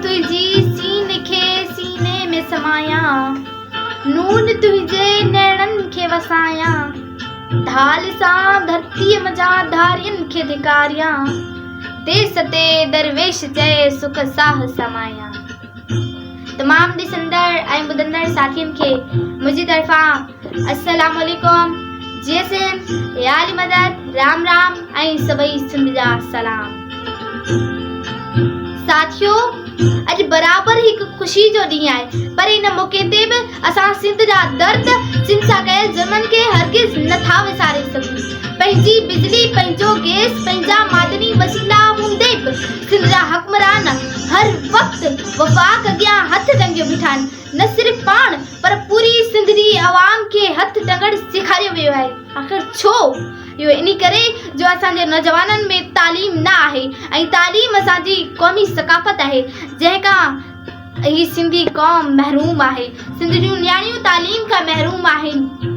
तुझी सीन खे सीने में समाया, नून तुझे नैणन खे वसाया, ढाल सां धरतीअ मजा धारियन खे धिकारिया, देस ते दरवेश जय सुख साह समाया। तमाम ॾिसंदड़ ऐं ॿुधंदड़ साथियुनि खे मुंहिंजी तरफ़ां अस्सलाम वालेकुम, जीएसएम याली मदद, राम राम ऐं सभई सिंध जा सलाम। साथियो, अॼु बराबरि हिकु ख़ुशी जो ॾींहुं आहे, पर इन मौक़े ते बि असां सिंध जा दर्द, सिंध सां कयल जुल्मनि खे हरगिज़ नथा विसारे सघूं। पंहिंजी बिजली, पंहिंजो गैस, पंहिंजा मादनी वसीला हूंदे बि सिंध जा हुक्मरान हर वक़्तु वफ़ाक़ अॻियां हथ टंगियो बीठा आहिनि। न सिर्फ़ पाण पर पूरी सिंध जी आवाम खे हथ टंगण सेखारियो वियो आहे। आख़िर छो? इहो इन करे जो असांजे नौजवाननि में तालीम न आहे ऐं तालीम असांजी क़ौमी सक़ाफ़त आहे, जंहिंखां ही सिंधी क़ौम महरूम आहे। सिंध जूं नियाणियूं तालीम खां महरूम आहिनि।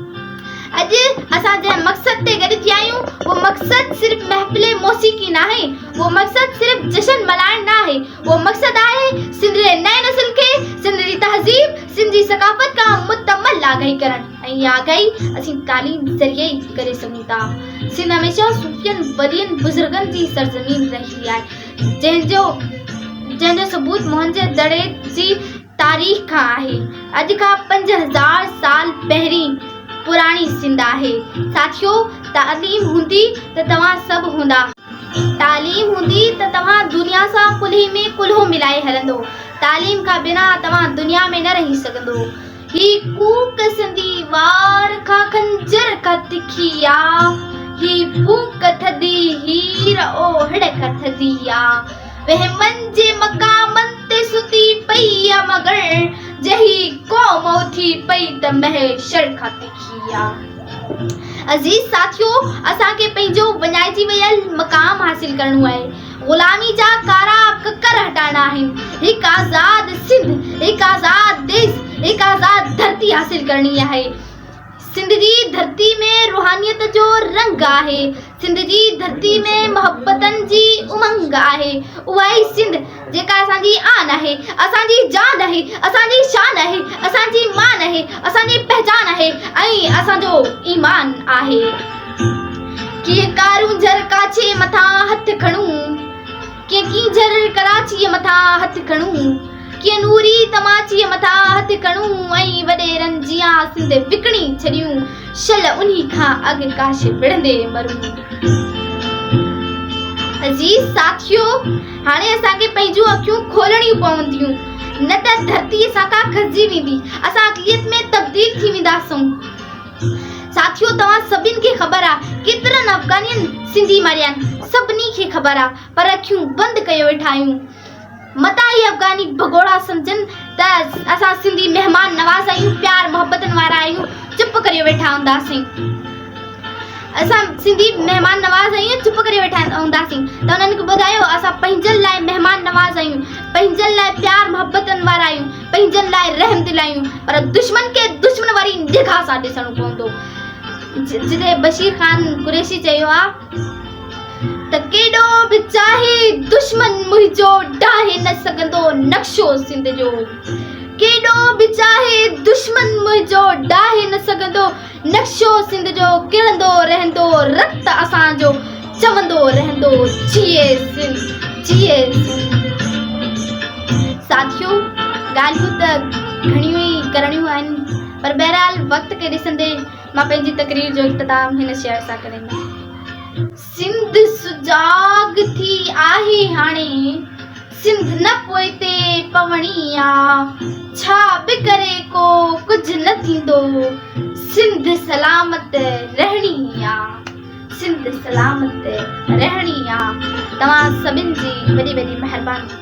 अॼु असां जंहिं मक़सद ते गॾु थिया आहियूं, वो मक़सद सिर्फ़ महफ़िल मौसीक़ी न आहे, वो मक़सद सिर्फ़ जश्न मल्हाइण न आहे, वो मक़सद आहे सिंध जे नए नस्ल खे सिंध जी तहज़ीब, सिंध जी सक़ाफ़त खां मुतमल आगाही करणु, ऐं इहा आगाही असीं तालीम ज़रिए ई करे सघूं था। सिंध हमेशह सूफ़ियनि वॾियनि बुज़ुर्गनि जी सरज़मीन रही आहे, जंहिंजो सबूत मोहनजोदड़ो जी तारीख़ खां आहे। अॼु खां 5000 साल पहिरीं पुराणी सिंध आहे। साथियो, तालीम हूंदी त तव्हां सभु हूंदा। तालीम हूंदी त तव्हां दुनिया सां कुल्ही में कुल्हो मिलाए हलंदो। तालीम खां बिना तव्हां दुनिया में न रही सघंदो। ही कूक सिंधी वार खां खंजर खां तिखी आ, ही फूक थदी हीर ओहड़ खां थदी आ, वहमन जे मकामन ते सुती पई आ, मगर जही क़ौम उथी पई त महशर खां तिखी आ। अज़ीज़ साथियो, असांखे पंहिंजो वञाइजी वियल मक़ाम हासिल करणो आहे। ग़ुलामी जा कारा ककर हटाइणा आहिनि। हिकु आज़ाद सिंध, हिकु आज़ाद देश, हिकु आज़ाद धरती हासिल करणी आहे। सिंध जी धरती में रूहानियत जो रंग आहे। सिंध जी धरती में मोहब्बतनि जी उमंग आहे। उहा ई सिंध जेका असांजी आन आहे, असांजी जान आहे, असांजी शान आहे, असांजी मान आहे, असांजी पहचान आहे ऐं असांजो ईमान आहे। कीअं कारूं झर काछे मथां हथ खणूं, कीअं कीझर कराचीअ मथां हथ खणूं, कीअं नूरी तमाचीअ मथां हथ खणूं ऐं वॾेरनि जियां सिंध विकिणी छॾियूं, शल उन्ही खां अॻु काश विढ़ंदे मरूं। अज़ीज़ साथियो, हाणे असांखे पंहिंजूं अखियूं खोलणियूं पवंदियूं, न त धरती असां खां खसिजी वेंदी, असां अक़लियत में तब्दील थी वेंदासूं। साथियो, तव्हां सभिनि खे ख़बर आहे केतिरनि अफ़गानियुनि सिंधी मरिया आहिनि, सभिनी खे ख़बर आहे, पर अखियूं बंदि कयो वेठा आहियूं। मता ही अफ़गानी भगोड़ा सम्झनि त असां सिंधी महिमान नवाज़ आहियूं, प्यार मोहब्बतनि वारा आहियूं, चुप करे वेठा हूंदासीं। असां सिंधी महिमान नवाज़ आहियूं, चुप करे वेठा हूंदासीं त उन्हनि खे ॿुधायो असां पंहिंजनि लाइ महिमान नवाज़ आहियूं, पंहिंजनि लाइ प्यार मोहब्बतनि वारा आहियूं, पंहिंजनि लाइ रहम दिल आहियूं, पर दुश्मन खे दुश्मन वारी निगाह सां ॾिसणो पवंदो। जिते बशीर खान कुरैशी चयो आहे त केॾो बि चाहे दुश्मन मुंहिंजो डाहे न सघंदो नक्शो सिंध जो, केॾो बि चाहे दुश्मन मुंहिंजो डाहे न सघंदो नक्शो सिंध जो, किरंदो रहंदो रक्त असांजो, चवंदो रहंदो जिए सिंध, जिए सिंध। साथियो, ॻाल्हियूं त घणियूं ई करणियूं आहिनि, पर बहरहाल वक़्त खे ॾिसंदे मां पंहिंजी तकरीर जो इख़्तिताम हिन शेयर सां करींदमि। सिंध सुजाग थी आहे हाणे, सिंध न पोइ ते पवणी आ, छा बि करे को कुझु न थींदो, सिंध सलामत रहणी आ, सिंध सलामत रहणी आ। तव्हां सभिनि जी वॾी वॾी महिरबानी।